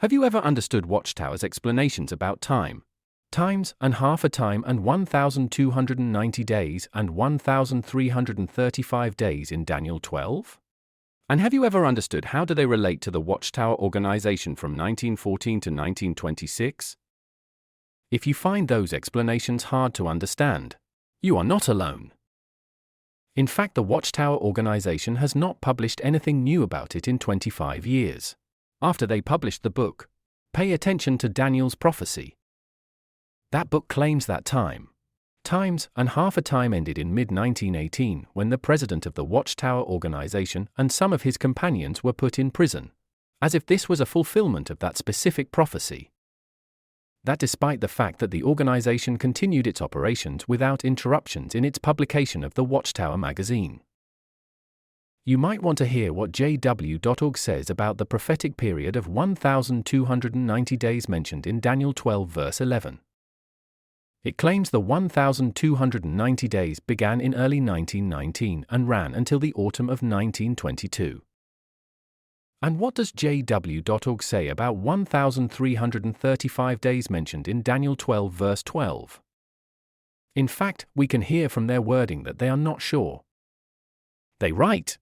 Have you ever understood Watchtower's explanations about time? Times and half a time and 1,290 days and 1,335 days in Daniel 12? And have you ever understood how do they relate to the Watchtower organization from 1914 to 1926? If you find those explanations hard to understand, you are not alone. In fact, the Watchtower organization has not published anything new about it in 25 years. After they published the book, Pay Attention to Daniel's Prophecy. That book claims that times and half a time ended in mid-1918 when the president of the Watchtower organization and some of his companions were put in prison, as if this was a fulfillment of that specific prophecy. That despite the fact that the organization continued its operations without interruptions in its publication of the Watchtower magazine. You might want to hear what JW.org says about the prophetic period of 1,290 days mentioned in Daniel 12 verse 11. It claims the 1,290 days began in early 1919 and ran until the autumn of 1922. And what does JW.org say about 1,335 days mentioned in Daniel 12 verse 12? In fact, we can hear from their wording that they are not sure. They write,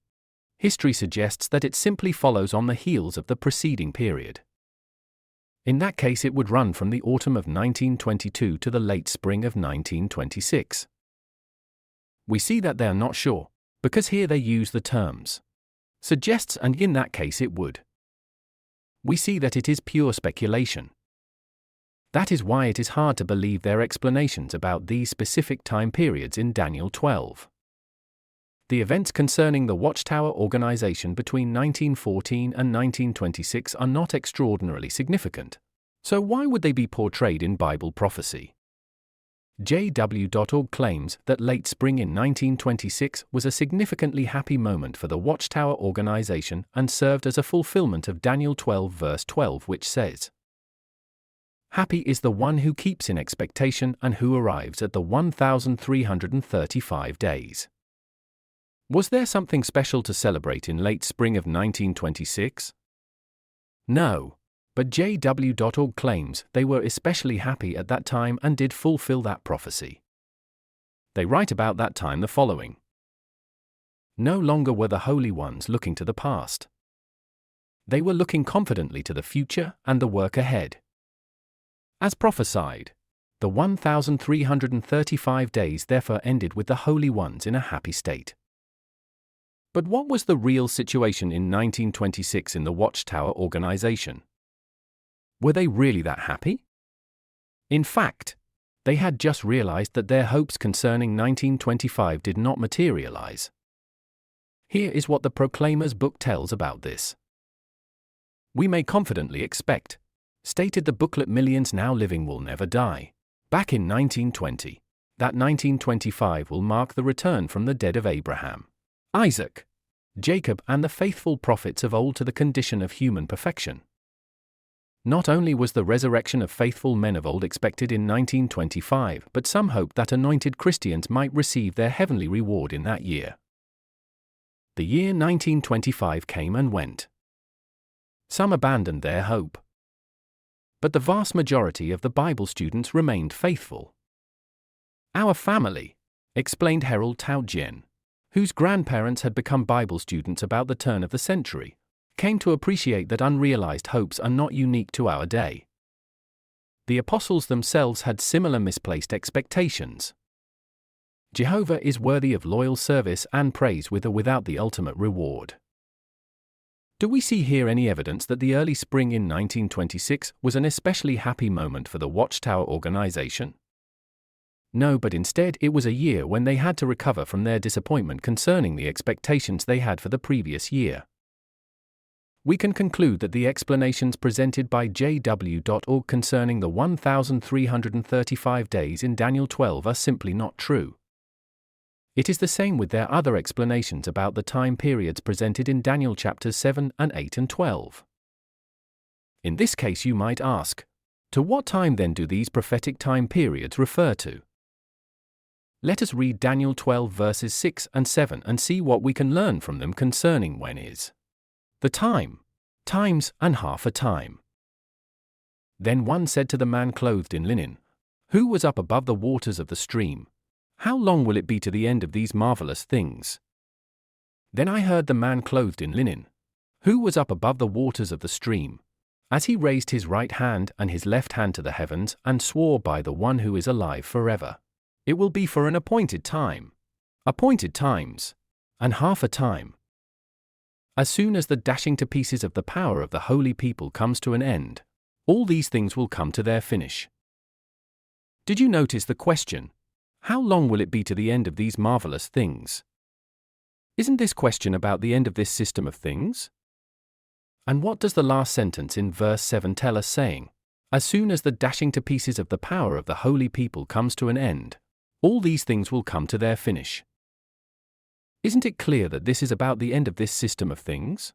history suggests that it simply follows on the heels of the preceding period. In that case, it would run from the autumn of 1922 to the late spring of 1926. We see that they are not sure, because here they use the terms suggests, and in that case it would. We see that it is pure speculation. That is why it is hard to believe their explanations about these specific time periods in Daniel 12. The events concerning the Watchtower organization between 1914 and 1926 are not extraordinarily significant, so why would they be portrayed in Bible prophecy? JW.org claims that late spring in 1926 was a significantly happy moment for the Watchtower organization and served as a fulfillment of Daniel 12 verse 12, which says, "Happy is the one who keeps in expectation and who arrives at the 1,335 days." Was there something special to celebrate in late spring of 1926? No, but JW.org claims they were especially happy at that time and did fulfill that prophecy. They write about that time the following. No longer were the holy ones looking to the past. They were looking confidently to the future and the work ahead. As prophesied, the 1,335 days therefore ended with the holy ones in a happy state. But what was the real situation in 1926 in the Watchtower organization? Were they really that happy? In fact, they had just realized that their hopes concerning 1925 did not materialize. Here is what the Proclaimer's book tells about this. We may confidently expect, stated the booklet millions now living will never die, back in 1920, that 1925 will mark the return from the dead of Abraham, Isaac, Jacob and the faithful prophets of old to the condition of human perfection. Not only was the resurrection of faithful men of old expected in 1925, but some hoped that anointed Christians might receive their heavenly reward in that year. The year 1925 came and went. Some abandoned their hope. But the vast majority of the Bible students remained faithful. Our family, explained Harold Tautgen, whose grandparents had become Bible students about the turn of the century, came to appreciate that unrealized hopes are not unique to our day. The apostles themselves had similar misplaced expectations. Jehovah is worthy of loyal service and praise with or without the ultimate reward. Do we see here any evidence that the early spring in 1926 was an especially happy moment for the Watchtower organization? No, but instead it was a year when they had to recover from their disappointment concerning the expectations they had for the previous year. We can conclude that the explanations presented by JW.org concerning the 1,335 days in Daniel 12 are simply not true. It is the same with their other explanations about the time periods presented in Daniel chapters 7 and 8 and 12. In this case you might ask, to what time then do these prophetic time periods refer to? Let us read Daniel 12 verses 6 and 7 and see what we can learn from them concerning when is the time, times and half a time. Then one said to the man clothed in linen, who was up above the waters of the stream, "How long will it be to the end of these marvelous things?" Then I heard the man clothed in linen, who was up above the waters of the stream, as he raised his right hand and his left hand to the heavens and swore by the one who is alive forever, "It will be for an appointed time, appointed times, and half a time. As soon as the dashing to pieces of the power of the holy people comes to an end, all these things will come to their finish." Did you notice the question, how long will it be to the end of these marvelous things? Isn't this question about the end of this system of things? And what does the last sentence in verse 7 tell us, saying, "As soon as the dashing to pieces of the power of the holy people comes to an end, all these things will come to their finish"? Isn't it clear that this is about the end of this system of things?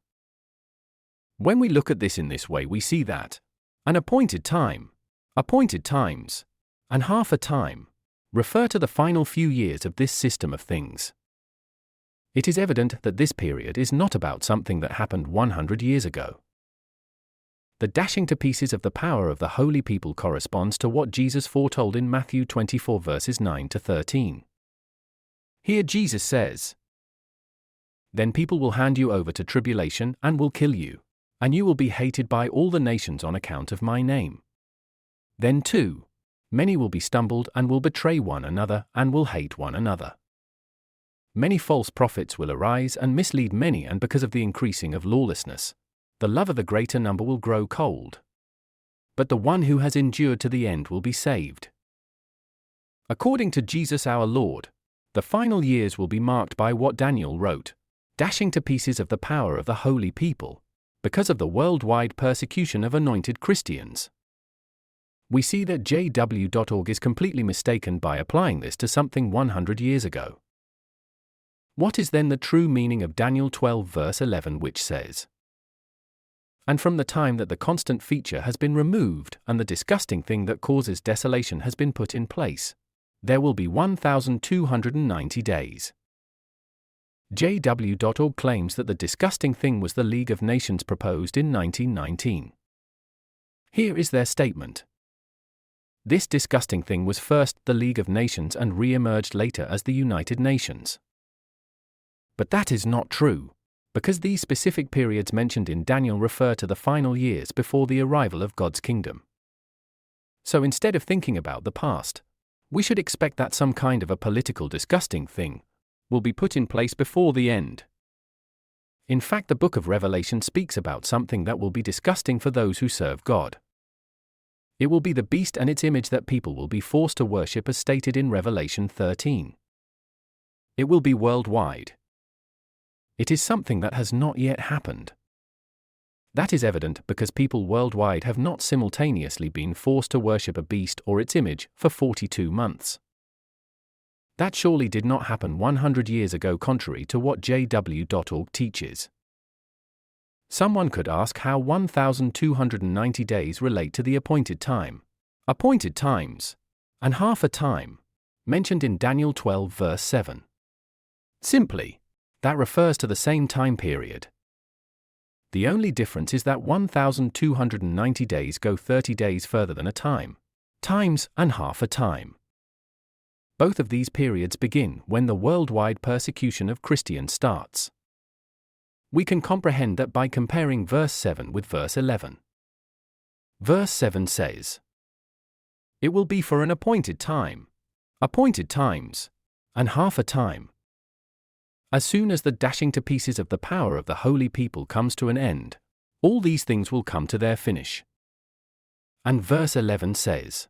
When we look at this in this way, we see that an appointed time, appointed times, and half a time refer to the final few years of this system of things. It is evident that this period is not about something that happened 100 years ago. The dashing to pieces of the power of the holy people corresponds to what Jesus foretold in Matthew 24 verses 9 to 13. Here Jesus says, "Then people will hand you over to tribulation and will kill you, and you will be hated by all the nations on account of my name. Then too, many will be stumbled and will betray one another and will hate one another. Many false prophets will arise and mislead many, and because of the increasing of lawlessness, the love of the greater number will grow cold. But the one who has endured to the end will be saved." According to Jesus our Lord, the final years will be marked by what Daniel wrote, dashing to pieces of the power of the holy people, because of the worldwide persecution of anointed Christians. We see that JW.org is completely mistaken by applying this to something 100 years ago. What is then the true meaning of Daniel 12 verse 11, which says, "And from the time that the constant feature has been removed and the disgusting thing that causes desolation has been put in place, there will be 1,290 days." JW.org claims that the disgusting thing was the League of Nations proposed in 1919. Here is their statement. This disgusting thing was first the League of Nations and re-emerged later as the United Nations. But that is not true, because these specific periods mentioned in Daniel refer to the final years before the arrival of God's kingdom. So instead of thinking about the past, we should expect that some kind of a political disgusting thing will be put in place before the end. In fact, the book of Revelation speaks about something that will be disgusting for those who serve God. It will be the beast and its image that people will be forced to worship, as stated in Revelation 13. It will be worldwide. It is something that has not yet happened. That is evident because people worldwide have not simultaneously been forced to worship a beast or its image for 42 months. That surely did not happen 100 years ago, contrary to what JW.org teaches. Someone could ask how 1,290 days relate to the appointed time, appointed times, and half a time, mentioned in Daniel 12 verse 7. Simply, that refers to the same time period. The only difference is that 1,290 days go 30 days further than a time, times, and half a time. Both of these periods begin when the worldwide persecution of Christians starts. We can comprehend that by comparing verse 7 with verse 11. Verse 7 says, "It will be for an appointed time, appointed times, and half a time. As soon as the dashing to pieces of the power of the holy people comes to an end, all these things will come to their finish." And verse 11 says,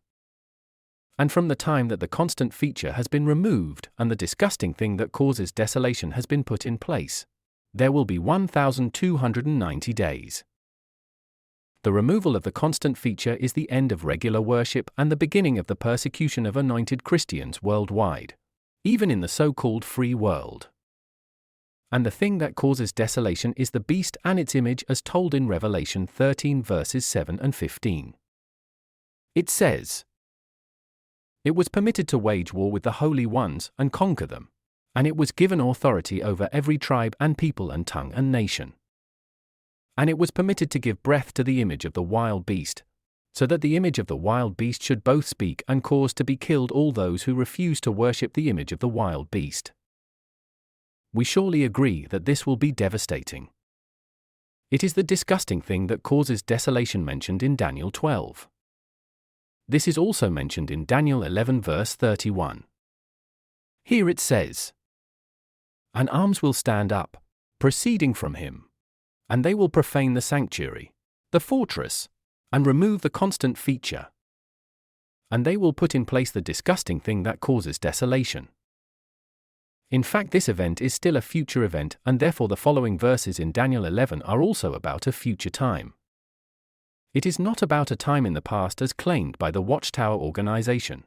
"And from the time that the constant feature has been removed and the disgusting thing that causes desolation has been put in place, there will be 1,290 days." The removal of the constant feature is the end of regular worship and the beginning of the persecution of anointed Christians worldwide, even in the so-called free world. And the thing that causes desolation is the beast and its image, as told in Revelation 13 verses 7 and 15. It says, "It was permitted to wage war with the holy ones and conquer them, and it was given authority over every tribe and people and tongue and nation. And it was permitted to give breath to the image of the wild beast, so that the image of the wild beast should both speak and cause to be killed all those who refuse to worship the image of the wild beast. We surely agree that this will be devastating. It is the disgusting thing that causes desolation mentioned in Daniel 12. This is also mentioned in Daniel 11 verse 31. Here it says, "And arms will stand up, proceeding from him. And they will profane the sanctuary, the fortress, and remove the constant feature. And they will put in place the disgusting thing that causes desolation." In fact, this event is still a future event, and therefore the following verses in Daniel 11 are also about a future time. It is not about a time in the past as claimed by the Watchtower organization.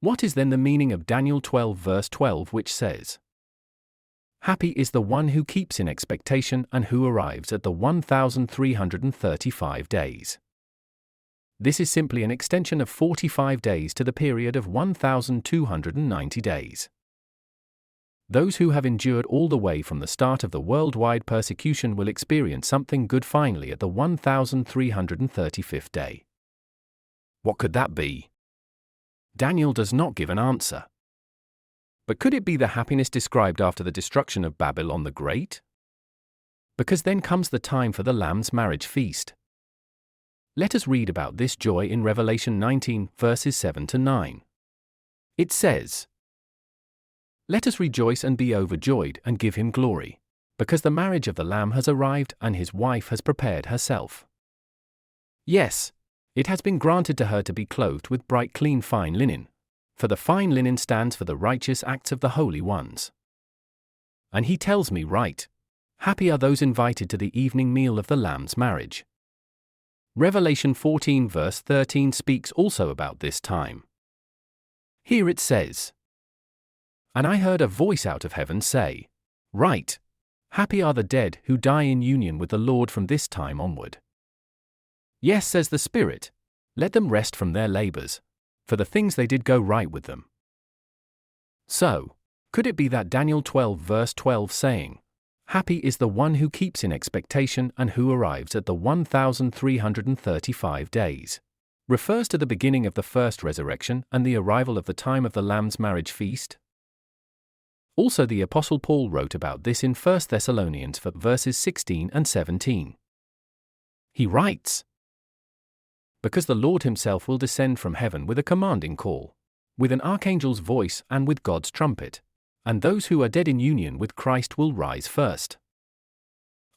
What is then the meaning of Daniel 12 verse 12, which says, "Happy is the one who keeps in expectation and who arrives at the 1,335 days." This is simply an extension of 45 days to the period of 1,290 days. Those who have endured all the way from the start of the worldwide persecution will experience something good finally at the 1,335th day. What could that be? Daniel does not give an answer. But could it be the happiness described after the destruction of Babylon the Great? Because then comes the time for the Lamb's marriage feast. Let us read about this joy in Revelation 19, verses 7 to 9. It says, "Let us rejoice and be overjoyed and give him glory, because the marriage of the Lamb has arrived and his wife has prepared herself. Yes, it has been granted to her to be clothed with bright clean fine linen, for the fine linen stands for the righteous acts of the holy ones." And he tells me, right, happy are those invited to the evening meal of the Lamb's marriage. Revelation 14 verse 13 speaks also about this time. Here it says, "And I heard a voice out of heaven say, 'Right, happy are the dead who die in union with the Lord from this time onward.' Yes, says the Spirit, let them rest from their labors, for the things they did go right with them." So, could it be that Daniel 12 verse 12 saying, "Happy is the one who keeps in expectation and who arrives at the 1,335 days," refers to the beginning of the first resurrection and the arrival of the time of the Lamb's marriage feast? Also, the Apostle Paul wrote about this in 1 Thessalonians 4 verses 16 and 17. He writes, "Because the Lord himself will descend from heaven with a commanding call, with an archangel's voice and with God's trumpet, and those who are dead in union with Christ will rise first.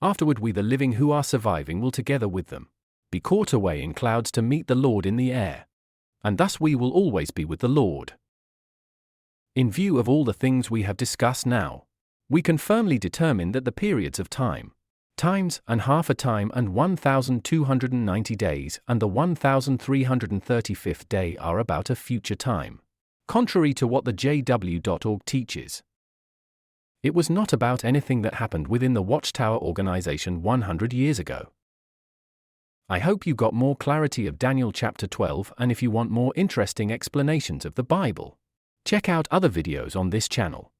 Afterward we the living who are surviving will together with them be caught away in clouds to meet the Lord in the air, and thus we will always be with the Lord." In view of all the things we have discussed now, we can firmly determine that the periods of time, times and half a time and 1,290 days and the 1,335th day are about a future time, contrary to what the JW.org teaches. It was not about anything that happened within the Watchtower organization 100 years ago. I hope you got more clarity of Daniel chapter 12, and if you want more interesting explanations of the Bible, check out other videos on this channel.